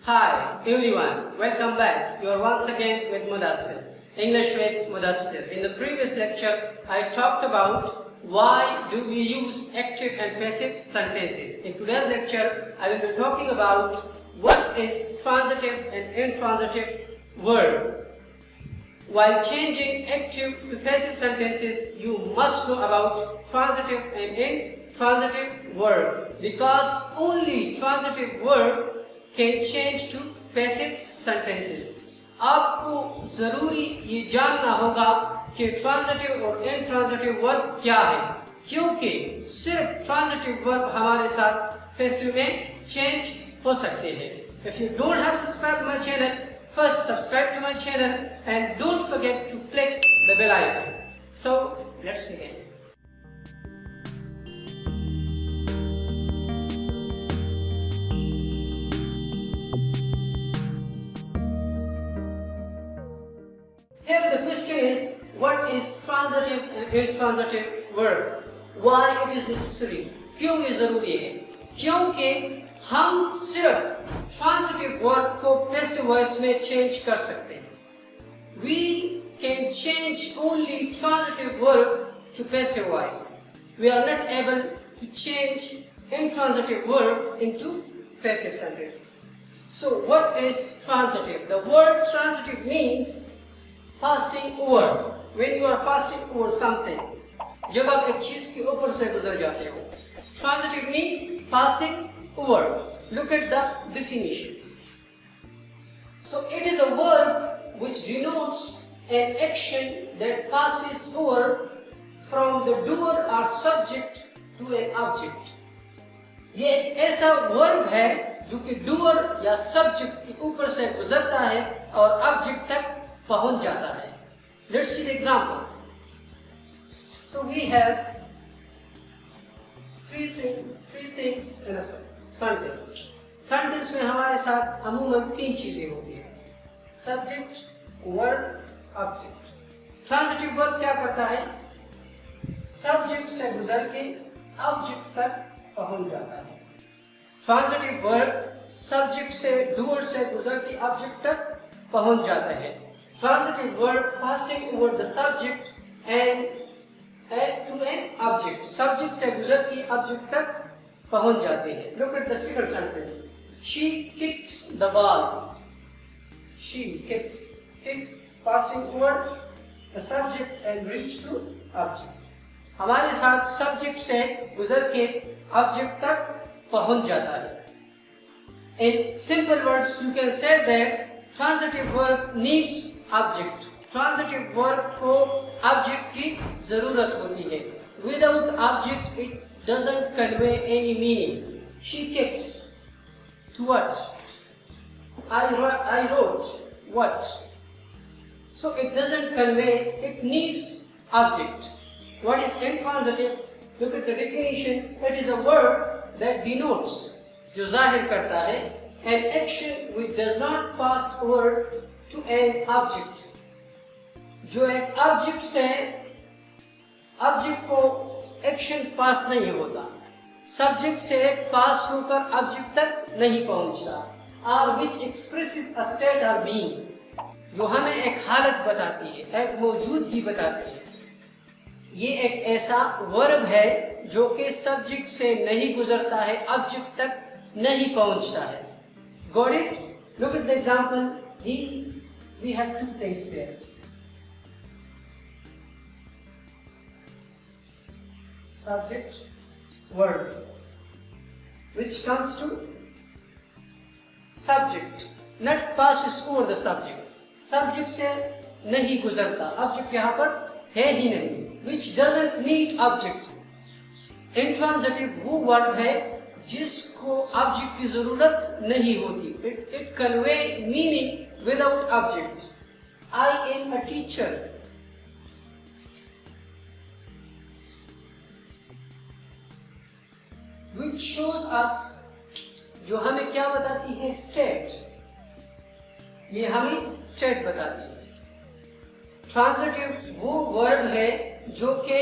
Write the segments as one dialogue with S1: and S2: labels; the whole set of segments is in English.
S1: Hi everyone, welcome back. You are once again with Mudassir, English with Mudassir. In the previous lecture, I talked about why do we use active and passive sentences. In today's lecture, I will be talking about what is transitive and intransitive verb. While changing active to passive sentences, you must know about transitive and intransitive verb because only transitive verb can change to passive sentences. आपको जरूरी ये जानना होगा कि transitive और intransitive verb क्या है, क्योंकि सिर्फ ट्रांजिटिव वर्ब हमारे साथ पैसिव में चेंज हो सकते हैं. If you don't have subscribed to my channel, first subscribe to my channel and don't forget to click the bell icon. So let's begin. Here the question is, what is transitive and intransitive verb? Why it is necessary? क्यों ये जरूरी है? क्योंकि हम सिर्फ transitive verb को passive voice में change कर सकते हैं. We can change only transitive verb to passive voice. We are not able to change intransitive verb into passive sentences. So what is transitive? The word transitive means passing over. When you are passing over something, जब आप एक चीज के ऊपर से गुजर जाते हो. Transitive means passing over. Look at the definition. So it is a verb which denotes an action that passes over from the doer or subject to an object. ये एक ऐसा verb है जो कि doer या subject के ऊपर से गुजरता है और object तक पहुंच जाता है. Let's see the example. So we have three things in a sentence. Sentence में हमारे साथ अमूमन तीन चीजें होती हैं: subject, verb, object. Transitive verb क्या करता है? Subject से गुजर के object तक पहुंच जाता है. Transitive verb subject से doer से गुजर के object तक पहुंच जाता है. Transitive verb passing over the subject and to an object. Subject से गुजर के object तक पहुंच जाते हैं. Look at the second sentence. She kicks the ball. She kicks passing over the subject and reach to object. हमारे साथ subject से गुजर के object तक पहुंच जाता है. In simple words, you can say that transitive verb needs object. Transitive verb को object की जरूरत होती है. Without object, it doesn't convey any meaning. She kicks. To what? I wrote. What? So it doesn't convey. It needs object. What is intransitive? Look at the definition. It is a verb that denotes, जो जाहिर करता है, an action which does not pass over to an object. जो एक object से object को action pass नहीं होता, subject से pass होकर object तक नहीं पहुंचता, or which expresses a state or being, जो हमें एक हालत बताती है, एक मौजूदगी बताती है. ये एक ऐसा verb है जो कि subject से नहीं गुजरता है, object तक नहीं पहुंचता है. Got it? Look at the example. We have two things here. Subject, verb, which comes to subject, not passes over the subject. Subject से नहीं गुजरता, object यहाँ पर है ही नहीं. Which doesn't need object. Intransitive वो verb है जिसको ऑब्जेक्ट की जरूरत नहीं होती. It convey meaning without object. I am a teacher. Which shows us, जो हमें क्या बताती है? State. ये हमें state बताती है. Transitive वो verb है जो कि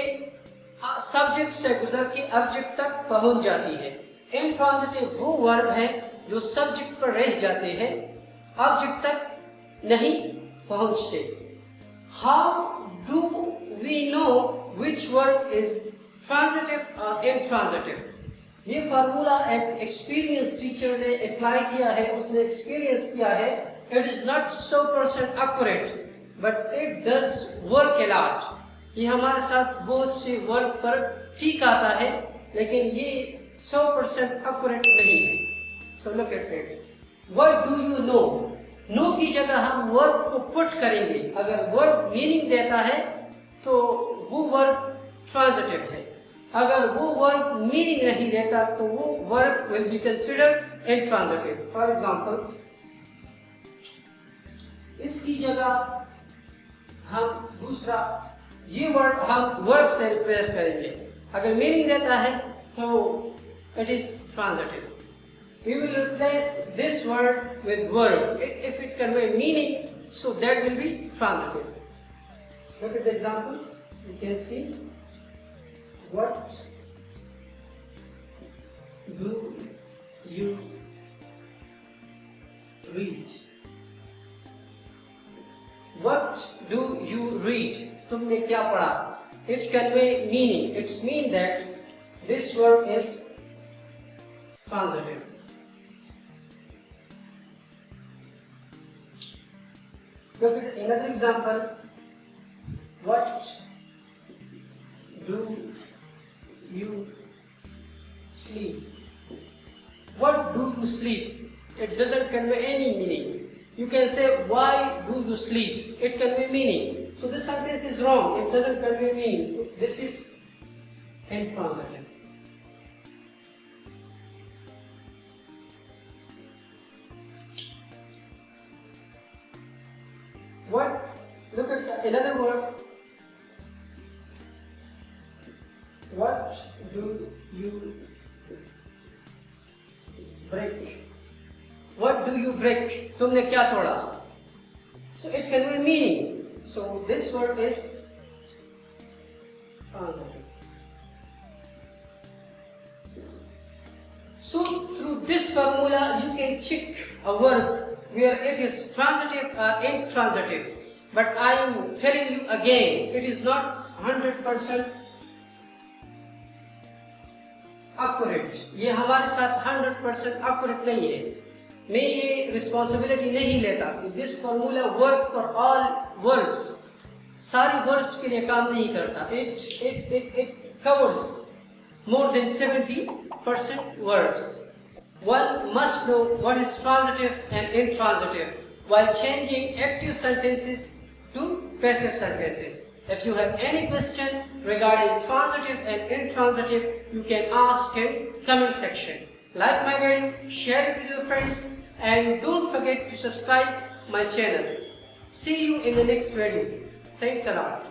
S1: subject से गुजर के object तक पहुंच जाती है. Intransitive वो वर्ब है जो सब्जेक्ट पर रह जाते हैं, ऑब्जेक्ट तक नहीं पहुंचते। How do we know which verb is transitive और इंट्रांजिटिव? ये फार्मूला एक एक्सपीरियंस टीचर ने अप्लाई किया है, उसने एक्सपीरियंस किया है। It is not 100% accurate but it does work a lot. ये हमारे साथ बहुत से वर्क पर ठीक आता है, लेकिन ये 100% एक्यूरेट नहीं है। So look at it. What do you know? Know की जगह हम वर्ब को पुट करेंगे। अगर वर्ब मीनिंग देता है तो वो वर्ब ट्रांजिटिव है। अगर वो वर्ब मीनिंग नहीं देता तो वो verb will be considered intransitive. For example, इसकी जगह हम दूसरा ये वर्ड हम वर्ब से रिप्लेस करेंगे। अगर मीनिंग देता है तो it is transitive. We will replace this word with verb. If it convey meaning, so that will be transitive. Look at the example. You can see, what do you read? What do you read? तुमने क्या पढ़ा? It convey meaning. It's mean that this verb is transitive. Look at another example. What do you sleep? What do you sleep? It doesn't convey any meaning. You can say, why do you sleep? It convey meaning. So this sentence is wrong. It doesn't convey meaning. So this is intransitive. What? Look at another word. What do you break? What do you break? तुमने क्या तोड़ा? So it convey meaning. So this word is transitive. So through this formula you can check a verb where it is transitive or intransitive. But I am telling you again, it is not 100% accurate. ये हमारे साथ 100% accurate नहीं है। मैं ये responsibility नहीं लेता कि this formula work for all verbs. सारी वर्ब्स के लिए काम नहीं करता। It covers more than 70% verbs. One must know what is transitive and intransitive while changing active sentences to passive sentences. If you have any question regarding transitive and intransitive, you can ask in comment section. Like my video, share it with your friends, and don't forget to subscribe my channel. See you in the next video. Thanks a lot.